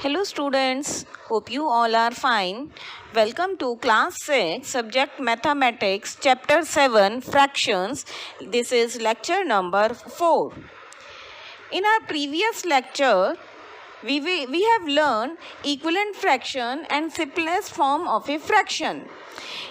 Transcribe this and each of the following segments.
Hello students, hope you all are fine. Welcome to class 6, subject mathematics, chapter 7, fractions. This is lecture number 4. In our previous lecture, we have learned equivalent fraction and simplest form of a fraction.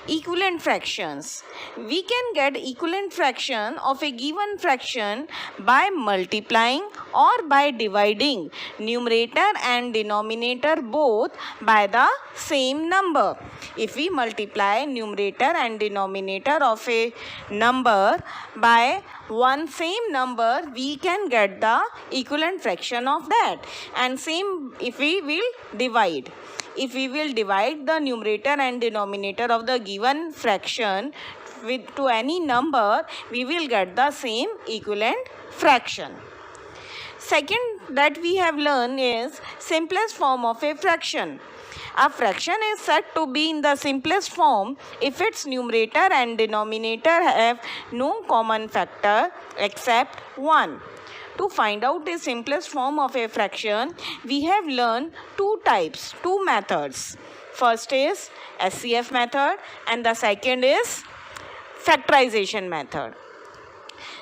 Equivalent fractions. We can get equivalent fraction of a given fraction by multiplying or by dividing numerator and denominator both by the same number. If we multiply numerator and denominator of a number by one same number, we can get the equivalent fraction of that. And same if we will divide. If we will divide the numerator and denominator of the given fraction to any number, we will get the same equivalent fraction. Second that we have learned is simplest form of a fraction. A fraction is said to be in the simplest form if its numerator and denominator have no common factor except 1. To find out the simplest form of a fraction, we have learned two methods. First is SCF method and the second is factorization method.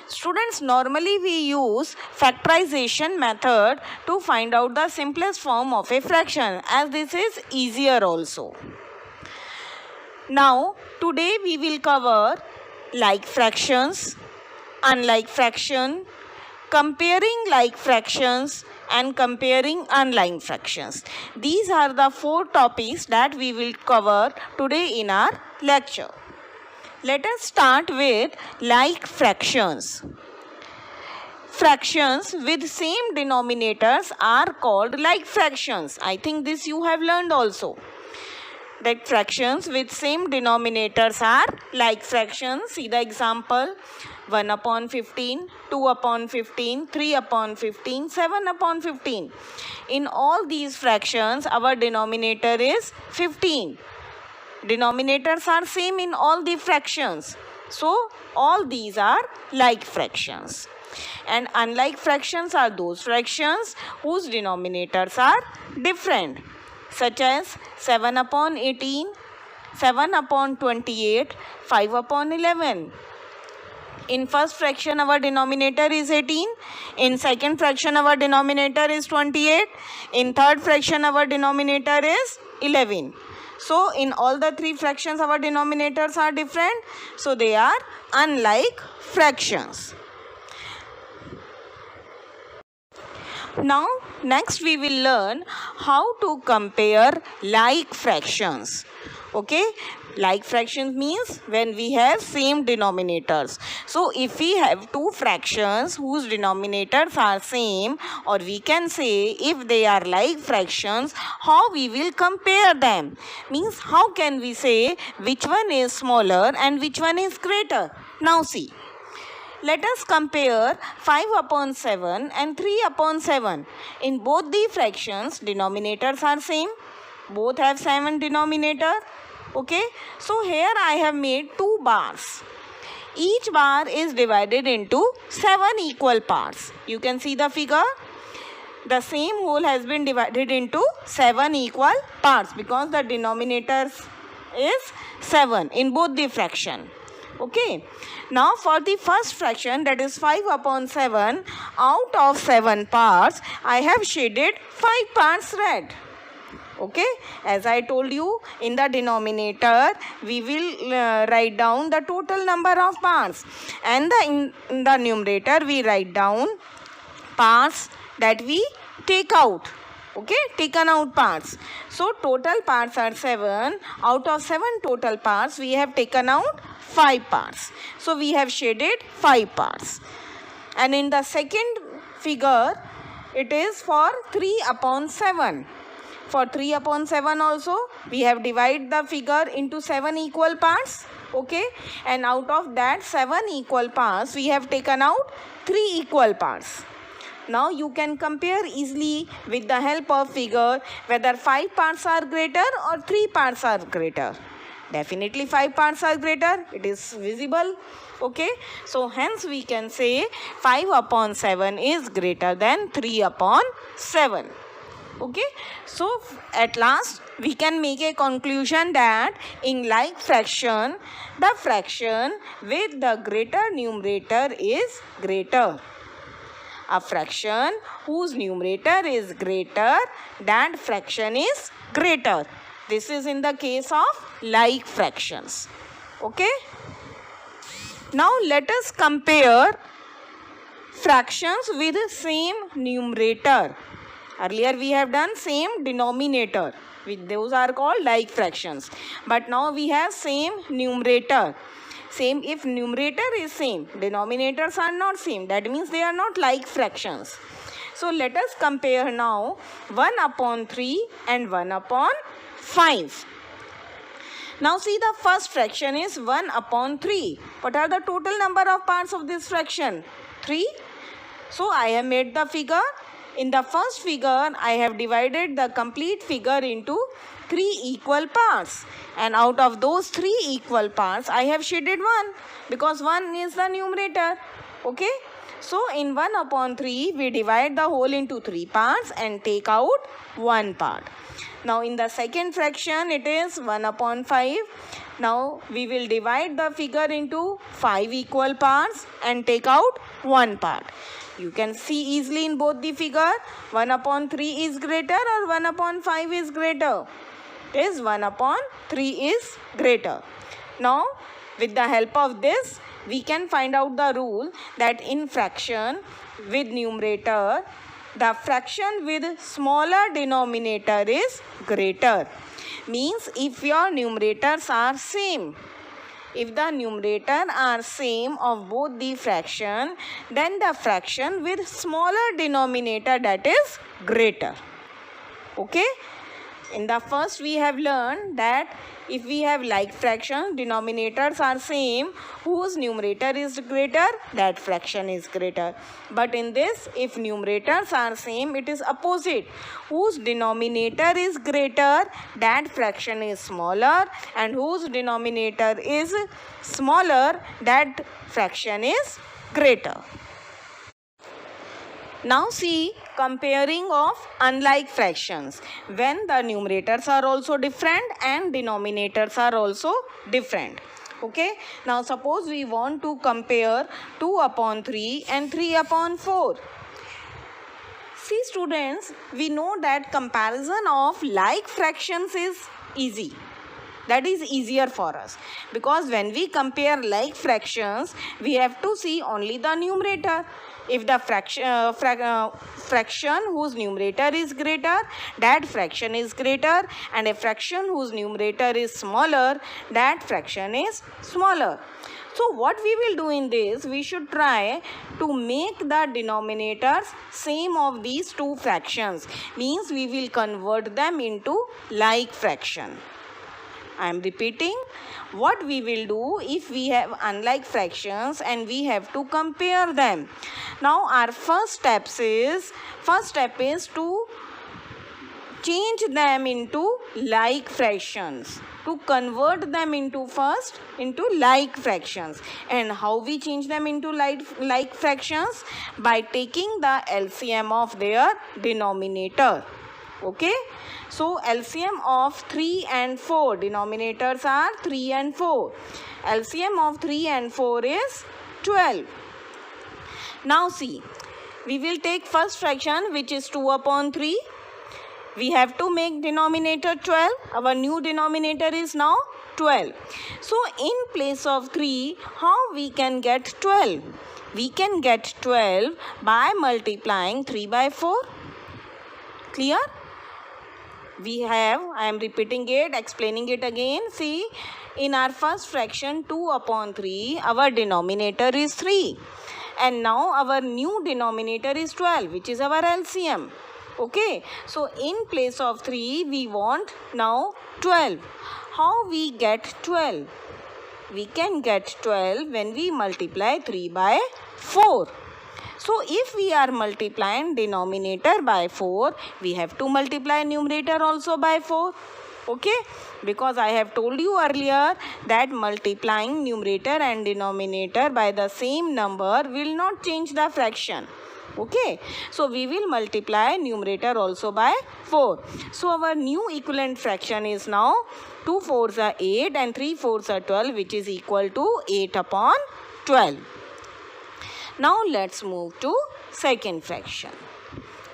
Students, normally we use factorization method to find out the simplest form of a fraction, as this is easier also. Now, today we will cover like fractions, unlike fraction, comparing like fractions and comparing unlike fractions. These are the 4 topics that we will cover today in our lecture. Let us start with like fractions. Fractions with same denominators are called like fractions. I think this you have learned also. That fractions with same denominators are like fractions. See the example. 1 upon 15, 2 upon 15, 3 upon 15, 7 upon 15. In all these fractions, our denominator is 15. Denominators are same in all the fractions. So, all these are like fractions. And unlike fractions are those fractions whose denominators are different, such as 7 upon 18, 7 upon 28, 5 upon 11. In first fraction, our denominator is 18. In second fraction, our denominator is 28. In third fraction, our denominator is 11. So, in all the 3 fractions, our denominators are different. So, they are unlike fractions. Now, next we will learn how to compare like fractions. Okay, like fractions means when we have same denominators. So, if we have 2 fractions whose denominators are same, or we can say if they are like fractions, how we will compare them? Means how can we say which one is smaller and which one is greater? Now see. Let us compare 5 upon 7 and 3 upon 7. In both the fractions, denominators are same. Both have 7 denominator. Okay. So, here I have made 2 bars. Each bar is divided into 7 equal parts. You can see the figure. The same whole has been divided into 7 equal parts because the denominator is 7 in both the fraction. Okay. Now for the first fraction, that is 5 upon 7, out of 7 parts, I have shaded 5 parts red. Okay. As I told you, in the denominator, we will write down the total number of parts. And in the numerator, we write down parts that we take out. Okay, taken out parts. So, total parts are 7. Out of 7 total parts, we have taken out 5 parts. So, we have shaded 5 parts. And in the second figure, it is for 3 upon 7. For 3 upon 7 also, we have divided the figure into 7 equal parts. Okay, and out of that 7 equal parts, we have taken out 3 equal parts. Now you can compare easily with the help of figure whether 5 parts are greater or 3 parts are greater. Definitely 5 parts are greater. It is visible. Okay. So hence we can say 5 upon 7 is greater than 3 upon 7. Okay, so at last we can make a conclusion that in like fraction, the fraction with the greater numerator is greater. A fraction whose numerator is greater, that fraction is greater. This is in the case of like fractions. Okay, now let us compare fractions with the same numerator. Earlier we have done same denominator. Those are called like fractions. But now we have same numerator. Same, if numerator is same, denominators are not same. That means they are not like fractions. So let us compare now 1 upon 3 and 1 upon 5. Now see, the first fraction is 1 upon 3. What are the total number of parts of this fraction? 3. So I have made the figure. In the first figure, I have divided the complete figure into 3 equal parts. And out of those 3 equal parts, I have shaded 1 because 1 is the numerator. Okay. So in 1 upon 3, we divide the whole into 3 parts and take out 1 part. Now in the second fraction, it is 1 upon 5. Now we will divide the figure into 5 equal parts and take out 1 part. You can see easily in both the figure, 1 upon 3 is greater or 1 upon 5 is greater. It is 1 upon 3 is greater. Now, with the help of this, we can find out the rule that in fraction with numerator, the fraction with smaller denominator is greater. Means if your numerators are same, if the numerator are same of both the fraction, then the fraction with smaller denominator, that is greater. Okay. In the first we have learned that if we have like fractions, denominators are same, whose numerator is greater, that fraction is greater. But in this, if numerators are same, it is opposite. Whose denominator is greater, that fraction is smaller, and whose denominator is smaller, that fraction is greater. Now see, comparing of unlike fractions when the numerators are also different and denominators are also different. Okay. Now suppose we want to compare 2 upon 3 and 3 upon 4. See students, we know that comparison of like fractions is easy. That is easier for us because when we compare like fractions, we have to see only the numerator. If the fraction whose numerator is greater, that fraction is greater, and a fraction whose numerator is smaller, that fraction is smaller. So what we will do in this, we should try to make the denominators same of these two fractions. Means we will convert them into like fraction. I am repeating, what we will do if we have unlike fractions and we have to compare them. Now our first step is to change them into like fractions, to convert them into like fractions. And how we change them into like fractions? By taking the LCM of their denominator. Okay. So LCM of 3 and 4, denominators are 3 and 4. LCM of 3 and 4 is 12. Now see, we will take first fraction, which is 2 upon 3. We have to make denominator 12. Our new denominator is now 12. So in place of 3, how we can get 12? We can get 12 by multiplying 3 by 4. Clear? We have, I am repeating it, explaining it again. See, in our first fraction 2 upon 3, our denominator is 3. And now our new denominator is 12, which is our LCM. Okay. So in place of 3, we want now 12. How we get 12? We can get 12 when we multiply 3 by 4. So if we are multiplying denominator by 4, we have to multiply numerator also by 4. Okay. Because I have told you earlier that multiplying numerator and denominator by the same number will not change the fraction. Okay, so we will multiply numerator also by 4. So our new equivalent fraction is now 2 4s are 8 and 3 4s are 12, which is equal to 8 upon 12. Now let's move to second fraction.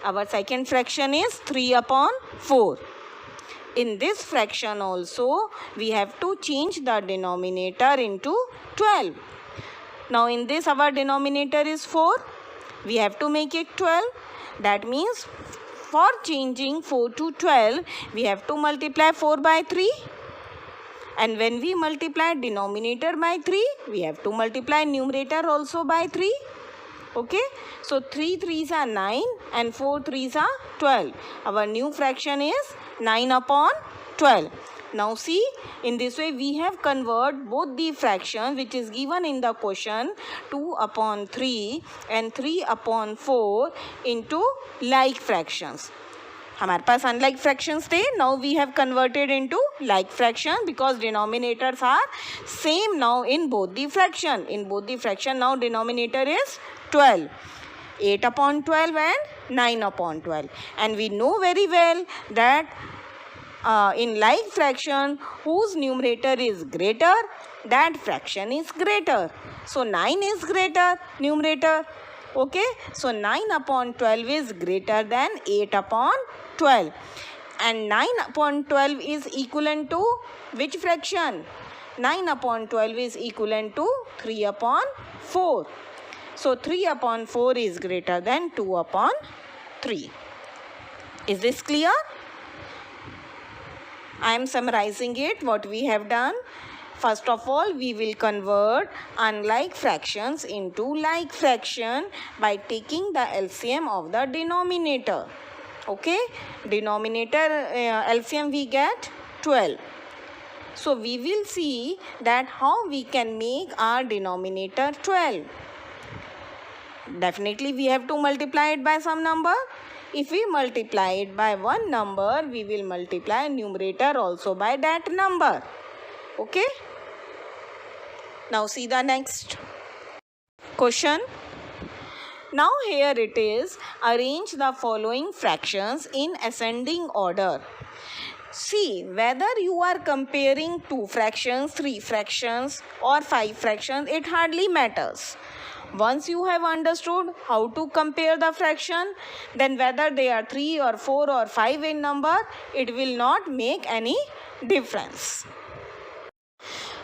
Our second fraction is 3 upon 4. In this fraction also, we have to change the denominator into 12. Now in this our denominator is 4. We have to make it 12. That means for changing 4 to 12, we have to multiply 4 by 3. And when we multiply denominator by 3, we have to multiply numerator also by 3. Okay, so 3 3s are 9 and 4 3s are 12. Our new fraction is 9 upon 12. Now see, in this way we have converted both the fractions which is given in the question 2 upon 3 and 3 upon 4 into like fractions. हमारे पास unlike fractions थे, now we have converted into like fraction because denominators are same now in both the fraction. In both the fraction now denominator is 12. 8 upon 12 and 9 upon 12. And we know very well that in like fraction whose numerator is greater, that fraction is greater. So 9 is greater numerator. Okay, so 9 upon 12 is greater than 8 upon 12. And 9 upon 12 is equivalent to which fraction? 9 upon 12 is equivalent to 3 upon 4. So 3 upon 4 is greater than 2 upon 3. Is this clear? I am summarizing it, what we have done. First of all, we will convert unlike fractions into like fraction by taking the LCM of the denominator. Okay, denominator LCM we get 12. So we will see that how we can make our denominator 12. Definitely we have to multiply it by some number. If we multiply it by one number, we will multiply numerator also by that number. Okay. Now see the next question. Now here it is, arrange the following fractions in ascending order. See, whether you are comparing 2 fractions, 3 fractions or 5 fractions, it hardly matters. Once you have understood how to compare the fraction, then whether they are 3 or 4 or 5 in number, it will not make any difference.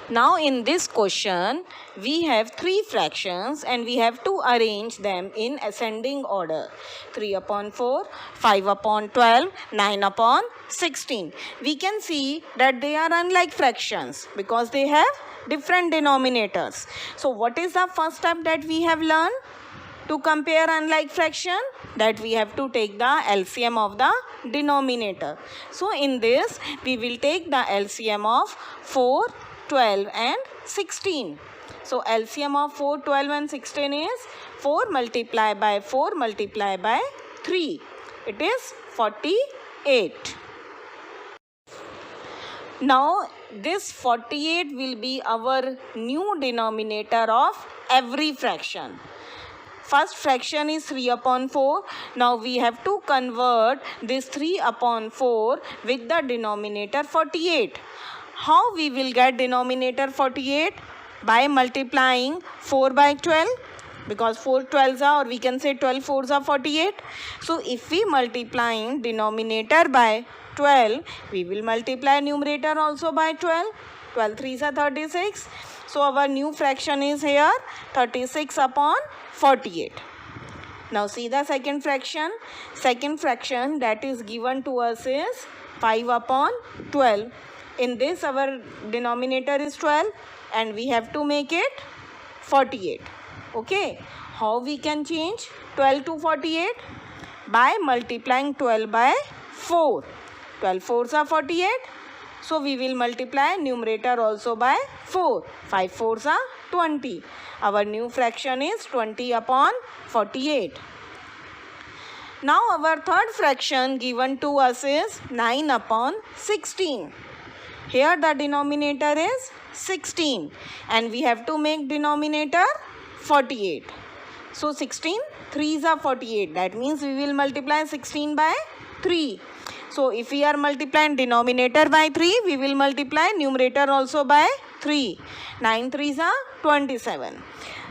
Now in this question, we have 3 fractions and we have to arrange them in ascending order. 3 upon 4, 5 upon 12, 9 upon 16. We can see that they are unlike fractions because they have different denominators. So what is the first step that we have learned to compare unlike fraction? That we have to take the LCM of the denominator. So in this, we will take the LCM of 4, 12 and 16. So LCM of 4, 12 and 16 is 4 multiplied by 4 multiplied by 3. It is 48. Now this 48 will be our new denominator of every fraction. First fraction is 3 upon 4. Now we have to convert this 3 upon 4 with the denominator 48. How we will get denominator 48? By multiplying 4 by 12. Because 4 12s are, or we can say 12 4s are 48. So if we multiplying denominator by 12, we will multiply numerator also by 12. 12 3s are 36. So our new fraction is here 36 upon 48. Now see the second fraction. Second fraction that is given to us is 5 upon 12. In this our denominator is 12 and we have to make it 48. Okay. How we can change 12 to 48? By multiplying 12 by 4. 12 4s are 48. So we will multiply numerator also by 4. 5 4s are 20. Our new fraction is 20 upon 48. Now our third fraction given to us is 9 upon 16. Here the denominator is 16 and we have to make denominator 48. So 16 3s are 48. That means we will multiply 16 by 3. So if we are multiplying denominator by 3, we will multiply numerator also by 3. 9 3s are 27.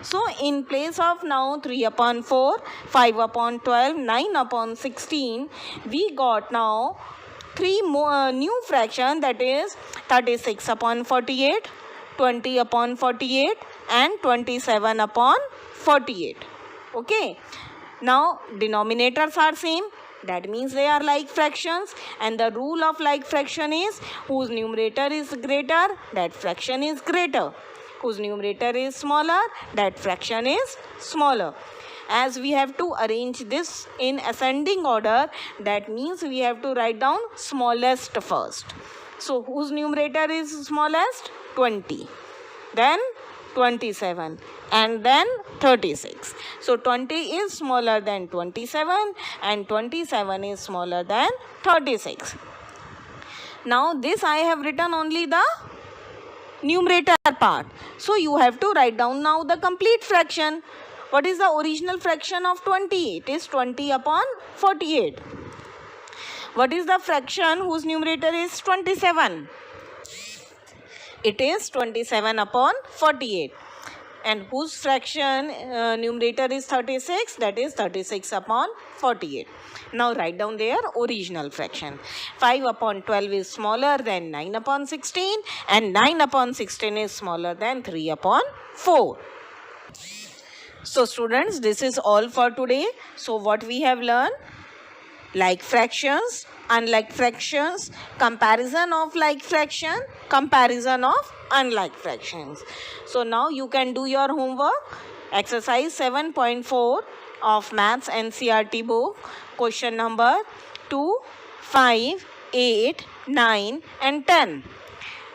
So in place of now 3 upon 4, 5 upon 12, 9 upon 16, we got now 3 more new fraction, that is 36 upon 48, 20 upon 48 and 27 upon 48. Okay. Now denominators are same. That means they are like fractions, and the rule of like fraction is whose numerator is greater, that fraction is greater. Whose numerator is smaller, that fraction is smaller. As we have to arrange this in ascending order, that means we have to write down smallest first. So whose numerator is smallest? 20. Then 27 and then 36. So 20 is smaller than 27 and 27 is smaller than 36. Now this I have written only the numerator part. So you have to write down now the complete fraction. What is the original fraction of 20? It is 20 upon 48. What is the fraction whose numerator is 27? It is 27 upon 48. And whose fraction numerator is 36? That is 36 upon 48. Now write down their original fraction. 5 upon 12 is smaller than 9 upon 16, and 9 upon 16 is smaller than 3 upon 4. So students, this is all for today. So what we have learned? Like fractions, unlike fractions, comparison of like fraction, comparison of unlike fractions. So now you can do your homework. Exercise 7.4 of Maths NCERT book. Question number 2, 5, 8, 9 and 10.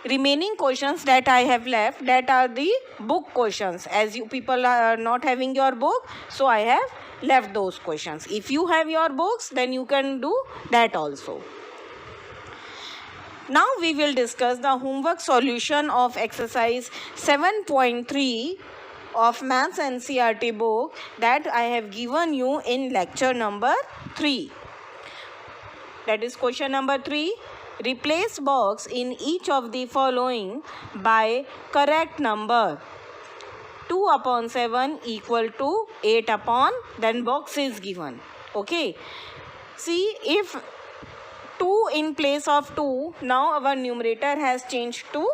Remaining questions that I have left, that are the book questions. As you people are not having your book, so I have left those questions. If you have your books, then you can do that also. Now we will discuss the homework solution of exercise 7.3 of Maths NCERT book that I have given you in lecture number 3. That is question number 3. Replace box in each of the following by correct number. 2 upon 7 equal to 8 upon, then box is given. Okay. See, if 2 in place of 2, now our numerator has changed to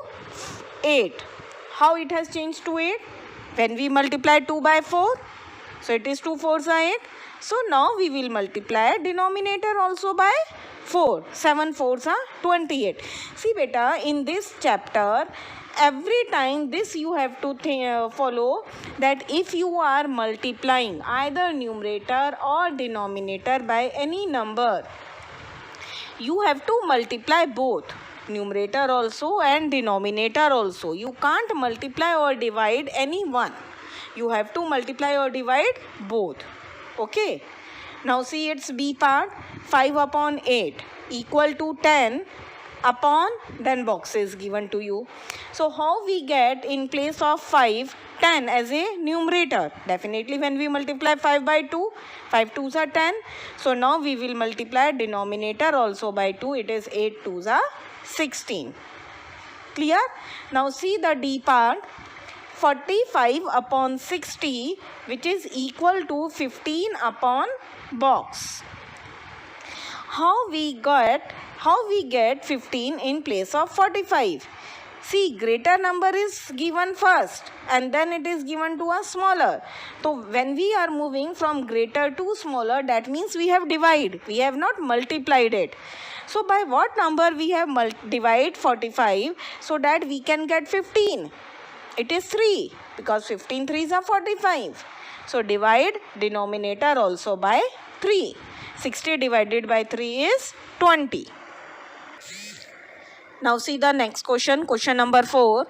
8. How it has changed to 8? When we multiply 2 by 4, so it is 2 4s are 8. So now we will multiply denominator also by 4. 7 4s are 28. See beta, in this chapter, every time this you have to follow that if you are multiplying either numerator or denominator by any number, you have to multiply both, numerator also and denominator also. You can't multiply or divide any one. You have to multiply or divide both. Okay. Now see its B part. 5 upon 8 equal to 10 upon, then box is given to you. So how we get in place of 5, 10 as a numerator? Definitely when we multiply 5 by 2, 5 2s are 10. So now we will multiply denominator also by 2. It is 8 2s are 16. Clear? Now see the D part. 45 upon 60, which is equal to 15 upon box. How we get 15 in place of 45? See, greater number is given first and then it is given to a smaller. So when we are moving from greater to smaller, that means we have divided. We have not multiplied it. So by what number we have divide 45 so that we can get 15? It is 3, because 15 3s are 45. So divide denominator also by 3. 60 divided by 3 is 20. Now see the next question, question number 4.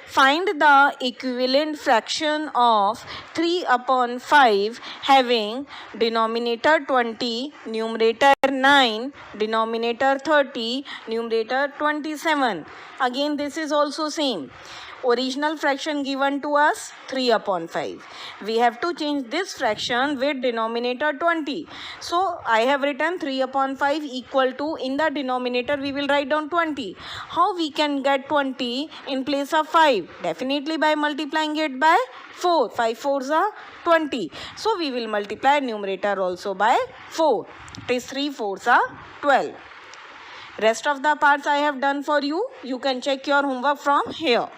Find the equivalent fraction of 3 upon 5 having denominator 20, numerator 9, denominator 30, numerator 27. Again this is also same. Original fraction given to us 3 upon 5. We have to change this fraction with denominator 20. So I have written 3 upon 5 equal to, in the denominator we will write down 20. How we can get 20 in place of 5? Definitely by multiplying it by 4. 5 fours are 20. So we will multiply numerator also by 4. It is 3 fours are 12. Rest of the parts I have done for you. You can check your homework from here.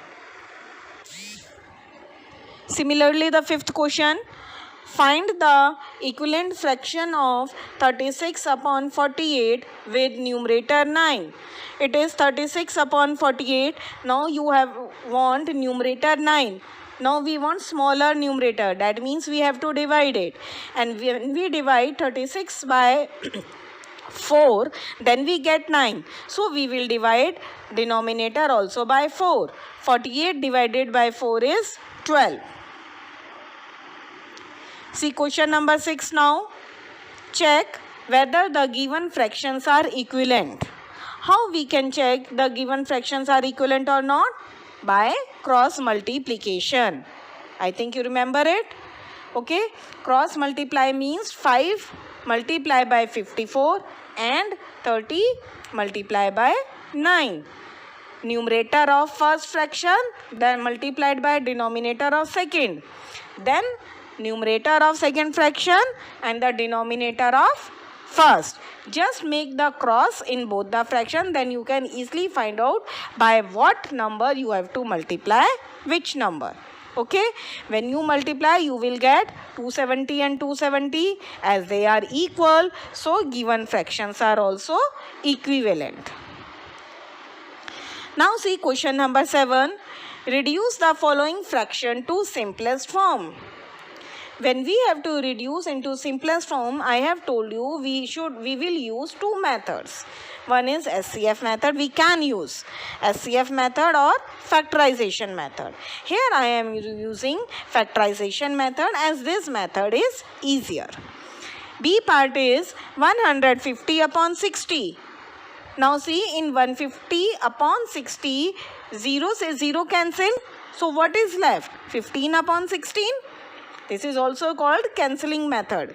Similarly, the fifth question. Find the equivalent fraction of 36 upon 48 with numerator 9. It is 36 upon 48. Now you want numerator 9. Now we want smaller numerator. That means we have to divide it. And when we divide 36 by 4, then we get 9. So we will divide denominator also by 4. 48 divided by 4 is 12. See question number 6 now. Check whether the given fractions are equivalent. How we can check the given fractions are equivalent or not? By cross multiplication. I think you remember it. Okay. Cross multiply means 5 multiply by 54 and 30 multiply by 9. Numerator of first fraction, then multiplied by denominator of second. Then numerator of second fraction and the denominator of first. Just make the cross in both the fraction, then you can easily find out by what number you have to multiply which number. Okay, when you multiply you will get 270 and 270 as they are equal, so given fractions are also equivalent. Now see question number 7. Reduce the following fraction to simplest form. When we have to reduce into simplest form, I have told you we will use two methods. One is SCF method. We can use SCF method or factorization method. Here I am using factorization method as this method is easier. B part is 150 upon 60. Now see, in 150 upon 60, 0 say 0 cancel. So what is left? 15 upon 16. This is also called cancelling method.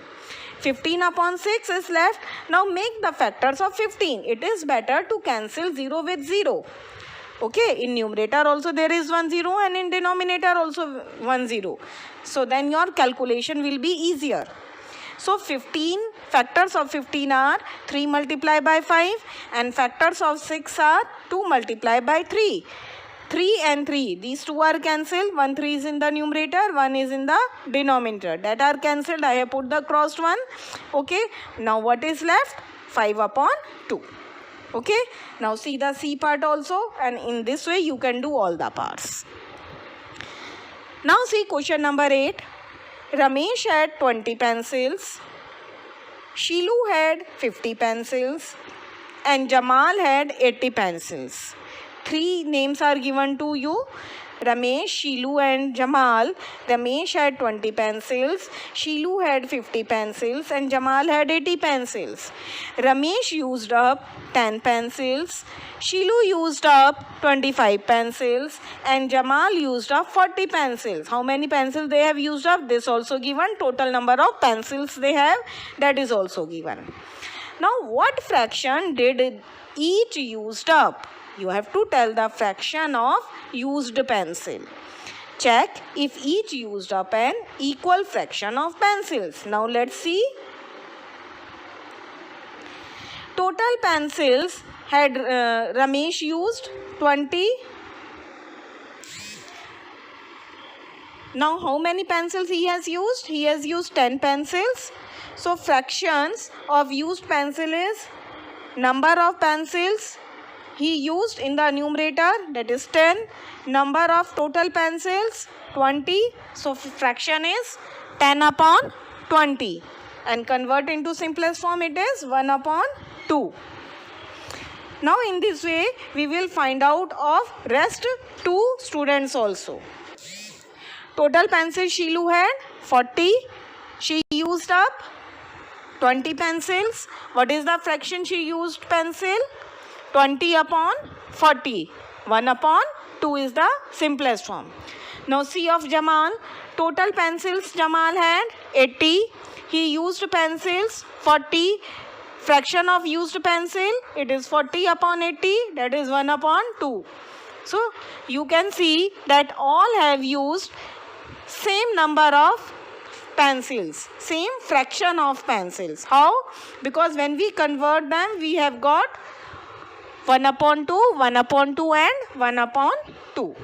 15 upon 6 is left. Now make the factors of 15. It is better to cancel 0 with 0. Okay, in numerator also there is 1 0 and in denominator also 1 0. So then your calculation will be easier. So 15, factors of 15 are 3 multiplied by 5 and factors of 6 are 2 multiplied by 3. 3 and 3, these two are cancelled. 1 3 is in the numerator, 1 is in the denominator. That are cancelled. I have put the crossed one. Okay. Now what is left? 5 upon 2. Okay. Now see the C part also, and in this way you can do all the parts. Now see question number 8. Ramesh had 20 pencils. Shilu had 50 pencils. And Jamal had 80 pencils. 3 names are given to you. Ramesh, Shilu and Jamal. Ramesh had 20 pencils. Shilu had 50 pencils and Jamal had 80 pencils. Ramesh used up 10 pencils. Shilu used up 25 pencils and Jamal used up 40 pencils. How many pencils they have used up? This also given. Total number of pencils they have, that is also given. Now what fraction did each used up? You have to tell the fraction of used pencil. Check if each used up an equal fraction of pencils. Now let's see. Total pencils had Ramesh used 20. Now how many pencils he has used? He has used 10 pencils. So fractions of used pencil is number of pencils he used in the numerator, that is 10. Number of total pencils 20. So fraction is 10 upon 20. And convert into simplest form, it is 1 upon 2. Now in this way we will find out of rest 2 students also. Total pencils Shilu had 40. She used up 20 pencils. What is the fraction she used pencil? 20 upon 40. 1 upon 2 is the simplest form. Now C of Jamal. Total pencils Jamal had 80. He used pencils 40. Fraction of used pencil, it is 40 upon 80, that is 1 upon 2. So you can see that all have used same number of pencils, same fraction of pencils. How? Because when we convert them, we have got 1 upon 2, 1 upon 2 and 1 upon 2.